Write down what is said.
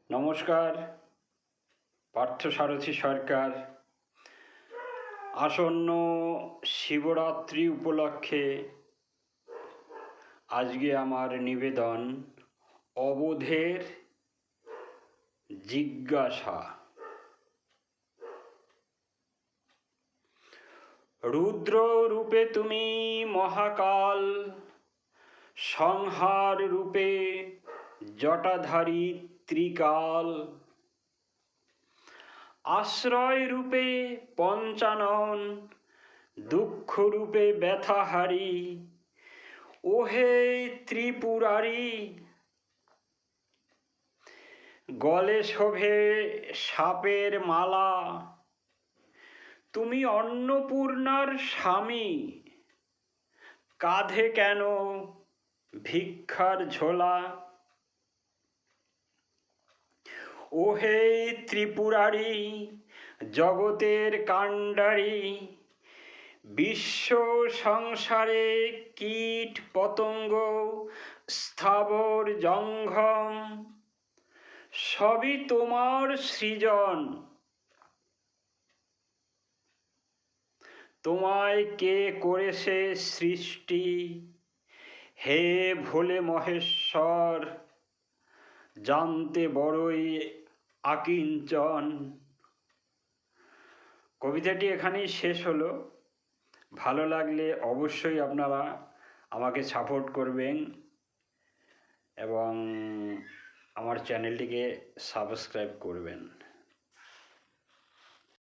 নমস্কার, পার্থসারথী সরকার। আসন্ন শিবরাত্রি উপলক্ষে আজকে আমার নিবেদন অবোধের জিজ্ঞাসা। রুদ্র রূপে তুমি মহাকাল, সংহার রূপে জটাধারী ত্রিকাল, আশ্রয় রূপে পঞ্চানন, দুঃখ রূপে ব্যথাহারী, ওহে ত্রিপুরারি। গলে শোভে সাপের মালা, তুমি অন্নপূর্ণার স্বামী, কাঁধে কেন ভিক্ষার ঝোলা। ওহে ত্রিপুরারি, জগতের কাণ্ডারি, বিশ্ব সংসারে কীট পতঙ্গ স্থাবর জঙ্গম সবই তোমার সৃজন। তোমায় কে করেছে সৃষ্টি, হে ভোলে মহেশ্বর, জানতে বড়ই আকিঞ্চন। কবিতাটি এখানেই শেষ হলো। ভালো লাগলে অবশ্যই আপনারা আমাকে সাপোর্ট করবেন এবং আমার চ্যানেলটিকে সাবস্ক্রাইব করবেন।